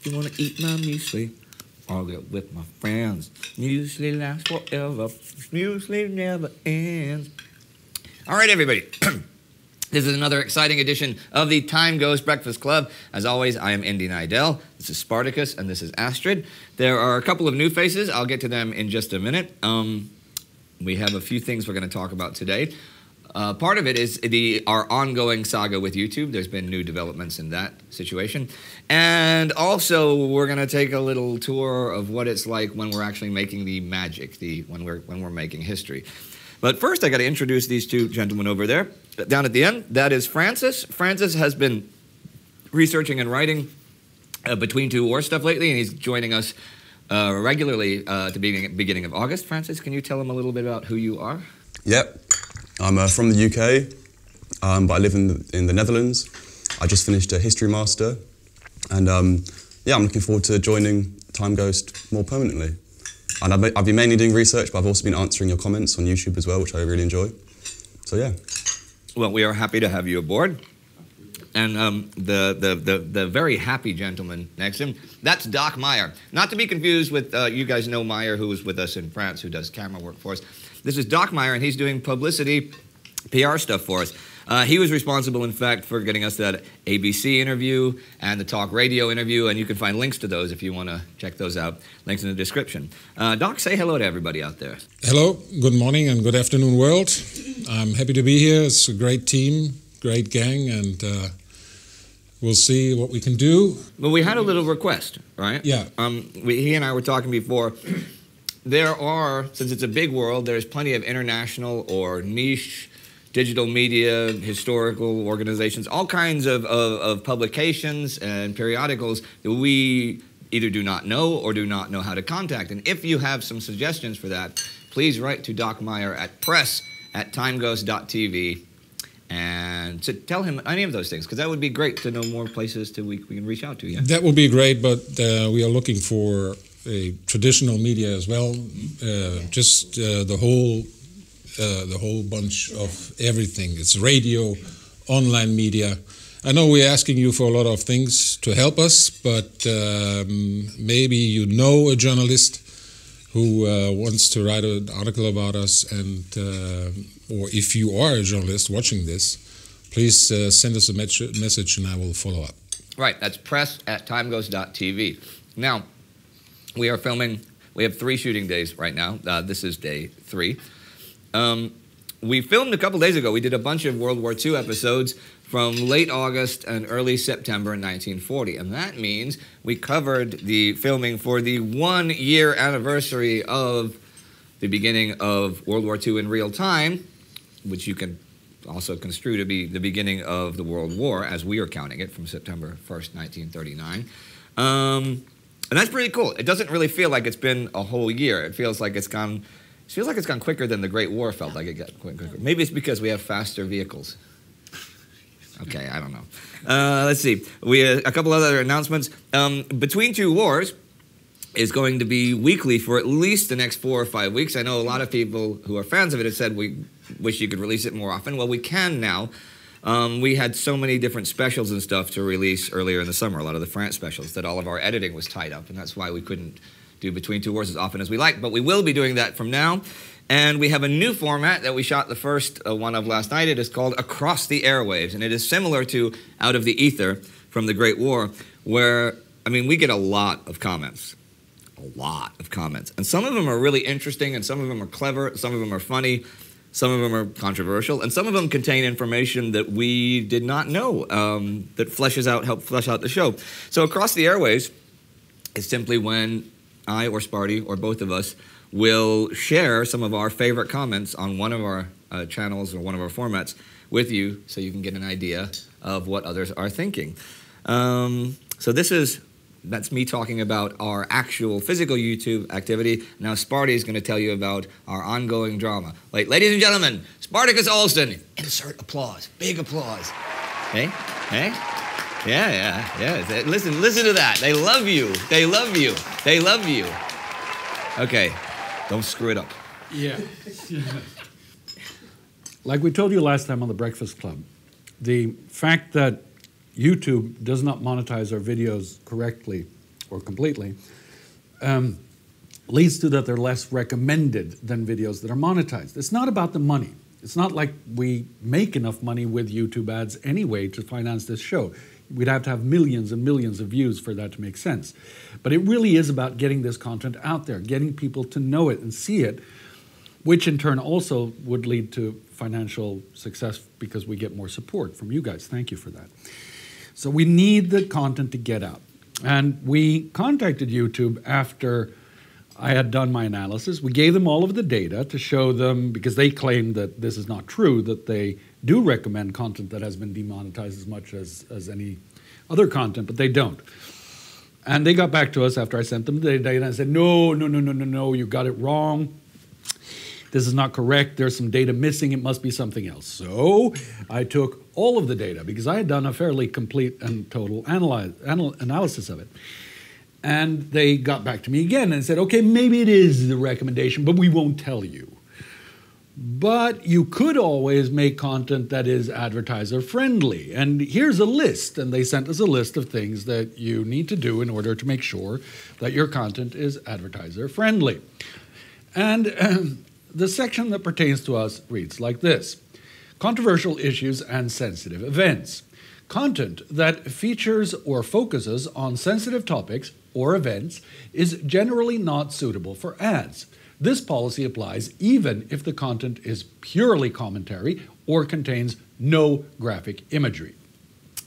You wanna eat my muesli? I'll get with my friends. Muesli lasts forever. Muesli never ends. All right, everybody. This is another exciting edition of the TimeGhost Breakfast Club. As always, I am Indy Nidell. This is Spartacus, and this is Astrid. There are a couple of new faces. I'll get to them in just a minute. We have a few things we're going to talk about today. Part of it is our ongoing saga with YouTube. There's been new developments in that situation. And also, we're going to take a little tour of what it's like when we're actually making the magic, when we're making history. But first, I got to introduce these two gentlemen over there, down at the end. That is Francis. Francis has been researching and writing Between Two Wars stuff lately, and he's joining us regularly at the beginning of August. Francis, can you tell him a little bit about who you are? Yep. I'm from the UK, but I live in the Netherlands. I just finished a history master, and yeah, I'm looking forward to joining TimeGhost more permanently. And I've been mainly doing research, but I've also been answering your comments on YouTube as well, which I really enjoy. So yeah. Well, we are happy to have you aboard. And the very happy gentleman next to him, that's Doc Meyer. Not to be confused with, you guys know Meyer, who was with us in France, who does camera work for us. This is Doc Meyer, and he's doing publicity, PR stuff for us. He was responsible, in fact, for getting us that ABC interview and the talk radio interview, and you can find links to those if you want to check those out. Links in the description. Doc, say hello to everybody out there. Hello, good morning and good afternoon, world. I'm happy to be here. It's a great team, great gang, and we'll see what we can do. Well, we had a little request, right? Yeah. He and I were talking before. There are, since it's a big world, there's plenty of international or niche digital media, historical organizations, all kinds of publications and periodicals that we either do not know or do not know how to contact. And if you have some suggestions for that, please write to Doc Meyer at press@timeghost.tv and to tell him any of those things, because that would be great to know more places we can reach out to. Yeah. That would be great, but we are looking for a traditional media as well, just the whole bunch of everything. It's radio, online media. I know we're asking you for a lot of things to help us, but maybe you know a journalist who wants to write an article about us, and or if you are a journalist watching this, please send us a message and I will follow up. Right, that's press@timeghost.tv. Now, we are filming, we have 3 shooting days right now. This is day 3. We filmed a couple days ago. We did a bunch of World War II episodes from late August and early September in 1940. And that means we covered the filming for the 1-year anniversary of the beginning of World War II in real time, which you can also construe to be the beginning of the World War, as we are counting it, from September 1st, 1939. And that's pretty cool. It doesn't really feel like it's been a whole year. It feels like it's gone quicker than the Great War felt like it got quicker. Maybe it's because we have faster vehicles. Okay, I don't know. Let's see. We have a couple other announcements. Between Two Wars is going to be weekly for at least the next 4 or 5 weeks. I know a lot of people who are fans of it have said we wish you could release it more often. Well, we can now. We had so many different specials and stuff to release earlier in the summer, a lot of the France specials, that all of our editing was tied up, and that's why we couldn't do Between Two Wars as often as we like, but we will be doing that from now. And we have a new format that we shot the first one of last night. It is called Across the Airwaves, and it is similar to Out of the Ether from the Great War, where, I mean, we get a lot of comments. And some of them are really interesting, and some of them are clever, some of them are funny, some of them are controversial, and some of them contain information that we did not know that help flesh out the show. So Across the Airwaves is simply when I or Sparty or both of us will share some of our favorite comments on one of our channels or one of our formats with you, so you can get an idea of what others are thinking. So that's me talking about our actual physical YouTube activity. Now Sparty is going to tell you about our ongoing drama. Ladies and gentlemen, Spartacus Olsen. Insert applause. Big applause. Hey? Yeah. Listen to that. They love you. Okay, don't screw it up. Yeah. Like we told you last time on the Breakfast Club, the fact that YouTube does not monetize our videos correctly or completely, leads to that they're less recommended than videos that are monetized. It's not about the money. It's not like we make enough money with YouTube ads anyway to finance this show. We'd have to have millions and millions of views for that to make sense. But it really is about getting this content out there, getting people to know it and see it, which in turn also would lead to financial success because we get more support from you guys. Thank you for that. So we need the content to get out. And we contacted YouTube after I had done my analysis. We gave them all of the data to show them, because they claim that this is not true, that they do recommend content that has been demonetized as much as any other content, but they don't. And they got back to us after I sent them the data and said, no, you got it wrong. This is not correct. There's some data missing. It must be something else. So I took all of the data because I had done a fairly complete and total analysis of it. And they got back to me again and said, okay, maybe it is the recommendation, but we won't tell you. But you could always make content that is advertiser friendly. And here's a list. And they sent us a list of things that you need to do in order to make sure that your content is advertiser friendly. And the section that pertains to us reads like this: controversial issues and sensitive events. Content that features or focuses on sensitive topics or events is generally not suitable for ads. This policy applies even if the content is purely commentary or contains no graphic imagery.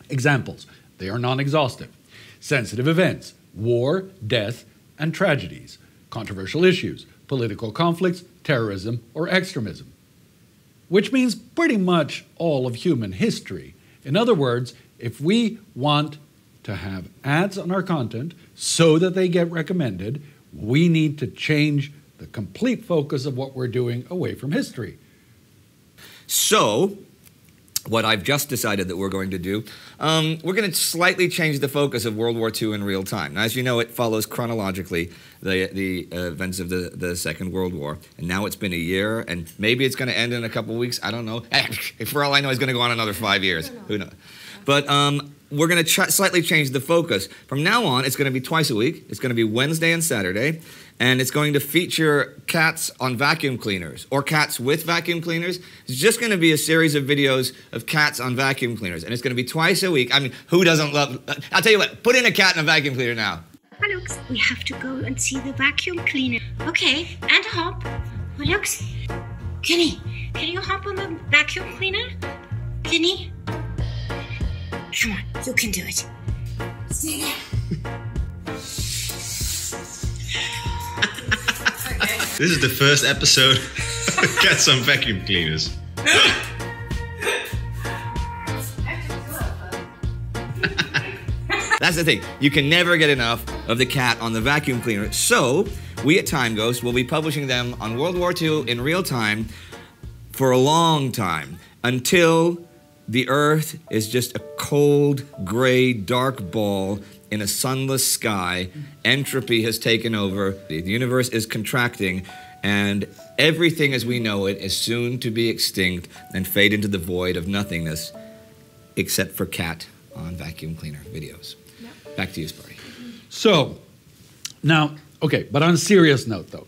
Examples: they are non-exhaustive. Sensitive events: war, death, and tragedies. Controversial issues: political conflicts, terrorism, or extremism. Which means pretty much all of human history. In other words, if we want to have ads on our content so that they get recommended, we need to change the complete focus of what we're doing away from history. So, what I've just decided that we're going to do, we're going to slightly change the focus of World War II in real time. Now, as you know, it follows chronologically the events of the Second World War. And now it's been a year, and maybe it's going to end in a couple of weeks. I don't know. For all I know, it's going to go on another 5 years. Who knows? But we're going to slightly change the focus. From now on, it's going to be twice a week. It's going to be Wednesday and Saturday. And it's going to feature cats on vacuum cleaners or cats with vacuum cleaners. It's just going to be a series of videos of cats on vacuum cleaners. And it's going to be twice a week. I mean, who doesn't love... I'll tell you what, put in a cat in a vacuum cleaner now. Lux, we have to go and see the vacuum cleaner. Okay, and hop. Lux, Kenny, can you hop on the vacuum cleaner? Kenny? Come on, you can do it. Stay there. This is the first episode of Cats on Vacuum Cleaners. That's the thing. You can never get enough of the cat on the vacuum cleaner. So, we at TimeGhost will be publishing them on World War II in real time for a long time, until the Earth is just a cold, gray, dark ball in a sunless sky. Entropy has taken over. The universe is contracting, and everything as we know it is soon to be extinct and fade into the void of nothingness, except for cat on vacuum cleaner videos. Yep. Back to you, Sparty. So, now, okay, but on a serious note, though,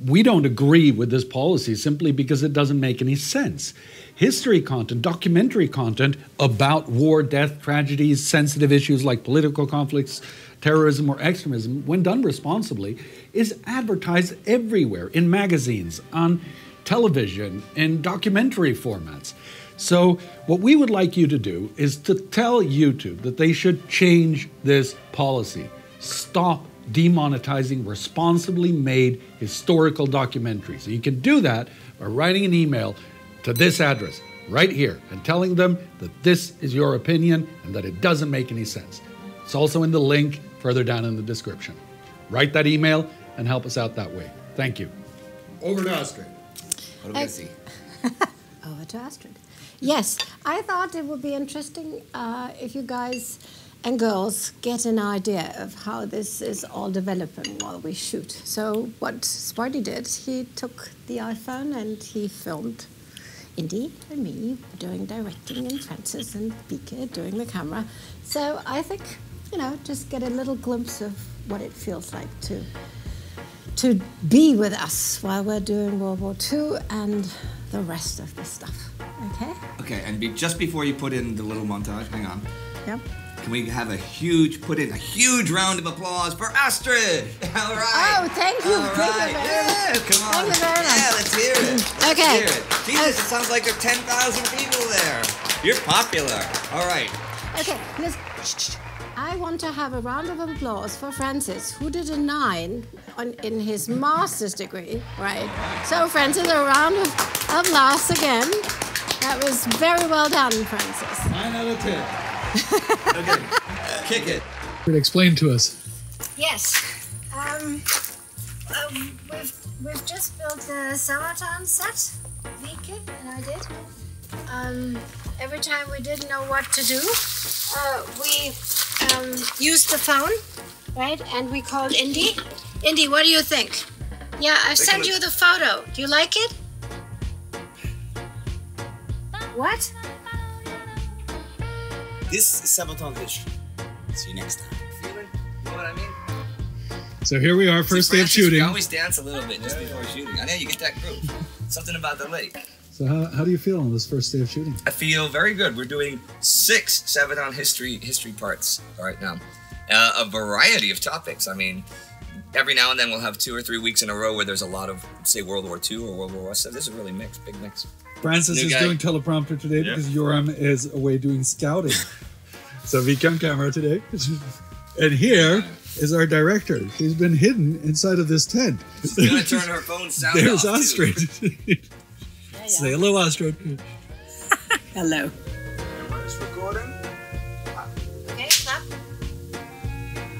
we don't agree with this policy simply because it doesn't make any sense. History content, documentary content about war, death, tragedies, sensitive issues like political conflicts, terrorism, or extremism, when done responsibly, is advertised everywhere, in magazines, on television, in documentary formats. So what we would like you to do is to tell YouTube that they should change this policy. Stop demonetizing responsibly made historical documentaries. So you can do that by writing an email to this address right here and telling them that this is your opinion and that it doesn't make any sense. It's also in the link further down in the description. Write that email and help us out that way. Thank you. Over to Astrid. What do we see? Over to Astrid. Yes, I thought it would be interesting if you guys and girls get an idea of how this is all developing while we shoot. So what Sparty did, he took the iPhone and he filmed Indy and me doing directing and Francis and Bika doing the camera. So I think you know, just get a little glimpse of what it feels like to be with us while we're doing World War II and the rest of the stuff. Okay? Okay, and just before you put in the little montage, hang on. Yep. Can we have put in a huge round of applause for Astrid? All right. Oh, thank you. All right. Yeah, come on. Thank you very much. Yeah, let's hear it. Let's Okay. hear it. Jesus, it sounds like there are 10,000 people there. You're popular. All right. Okay, listen. I want to have a round of applause for Francis, who did a 9 in his master's degree, right? So, Francis, a round of applause again. That was very well done, Francis. 9 out of 10. Okay. Kick it. Explain to us. Yes. We've just built the summertime set, Vike and I did. Every time we didn't know what to do, we used the phone, right? And we called Indy. Indy, what do you think? Yeah, I've sent you the photo. Do you like it? What? This is Sabaton history. See you next time. Feeling? You know what I mean? So here we are, first day of shooting. You always dance a little bit just before shooting. I know you get that groove. Something about the lake. So how do you feel on this first day of shooting? I feel very good. We're doing 6 Sabaton history parts right now. A variety of topics. I mean, every now and then we'll have 2 or 3 weeks in a row where there's a lot of, say, World War II or World War I. So this is really mixed, big mix. Francis is doing teleprompter today because Joram is away doing scouting. So Vike on camera today. And here is our director. She's been hidden inside of this tent. She's going to turn her phone sound There's off, Astrid. Say hello, Astrid. Hello. It's recording. Okay, stop.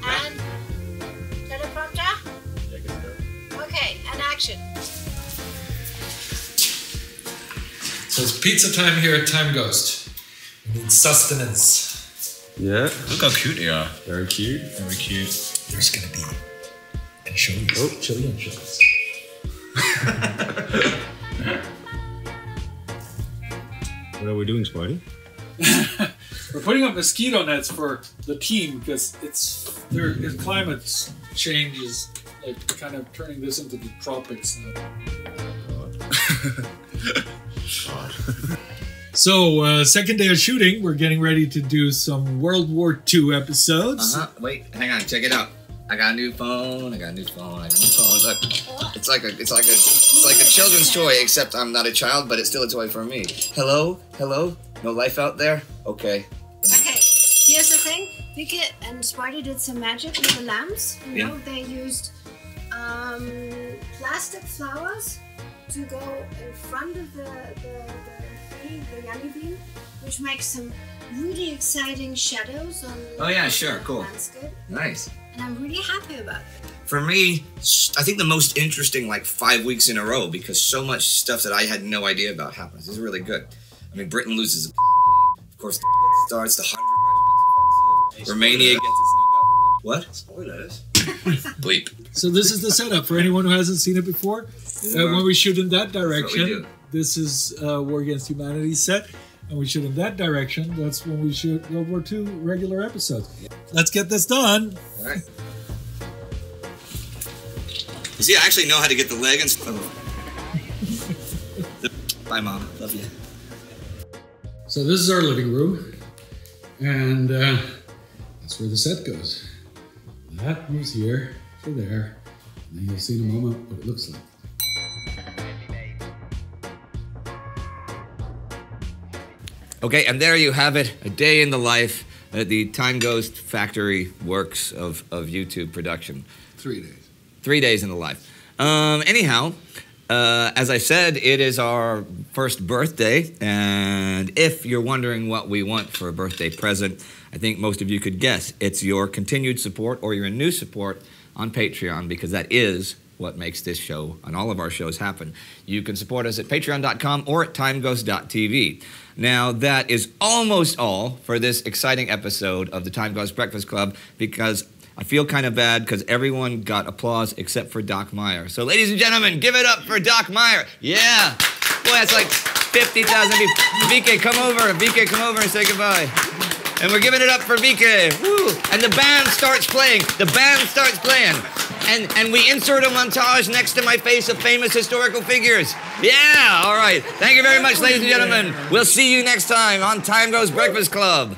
And teleprompter. Okay, and action. So it's pizza time here at TimeGhost. We need sustenance. Yeah. Look how cute they are. Very cute. Very cute. There's gonna be anchovies. Oh, chili anchovies. What are we doing, Smarty? We're putting up mosquito nets for the team because their climate change is like kind of turning this into the tropics now. God. So, second day of shooting, we're getting ready to do some World War II episodes. Wait, hang on, check it out. I got a new phone. Look, it's like a children's toy, except I'm not a child, but it's still a toy for me. Hello, hello. No life out there. Okay. Okay, here's the thing. Vike and Sparty did some magic with the lamps. You know, they used plastic flowers to go in front of the yummy beam, which makes some really exciting shadows on the landscape. Nice. And I'm really happy about it. For me, I think the most interesting, like 5 weeks in a row, because so much stuff that I had no idea about happens. This is really good. I mean, Britain loses, of course, the starts, the 100 Regiment Offensive. Romania gets its new government. What? Spoilers. Bleep. So this is the setup for anyone who hasn't seen it before. When we shoot in that direction, this is War Against Humanity set. And we shoot in that direction. That's when we shoot World War II regular episodes. Let's get this done. All right. You see, I actually know how to get the leg and stuff. Bye, Mom. Love you. So this is our living room. And that's where the set goes. That moves here to there. And then you'll see in a moment what it looks like. Okay, and there you have it, a day in the life at the TimeGhost factory works of YouTube production. 3 days. 3 days in the life. Anyhow, as I said, it is our first birthday, and if you're wondering what we want for a birthday present, I think most of you could guess. It's your continued support or your new support on Patreon, because that is what makes this show and all of our shows happen. You can support us at patreon.com or at timeghost.tv. Now, that is almost all for this exciting episode of the TimeGhost Breakfast Club, because I feel kind of bad because everyone got applause except for Doc Meyer. So, ladies and gentlemen, give it up for Doc Meyer. Yeah. Boy, that's like 50,000 people. Vike, come over. Vike, come over and say goodbye. And we're giving it up for Vike. Woo. And the band starts playing. The band starts playing. And we insert a montage next to my face of famous historical figures. Yeah, all right. Thank you very much, ladies and gentlemen. We'll see you next time on Time Ghost Breakfast Club.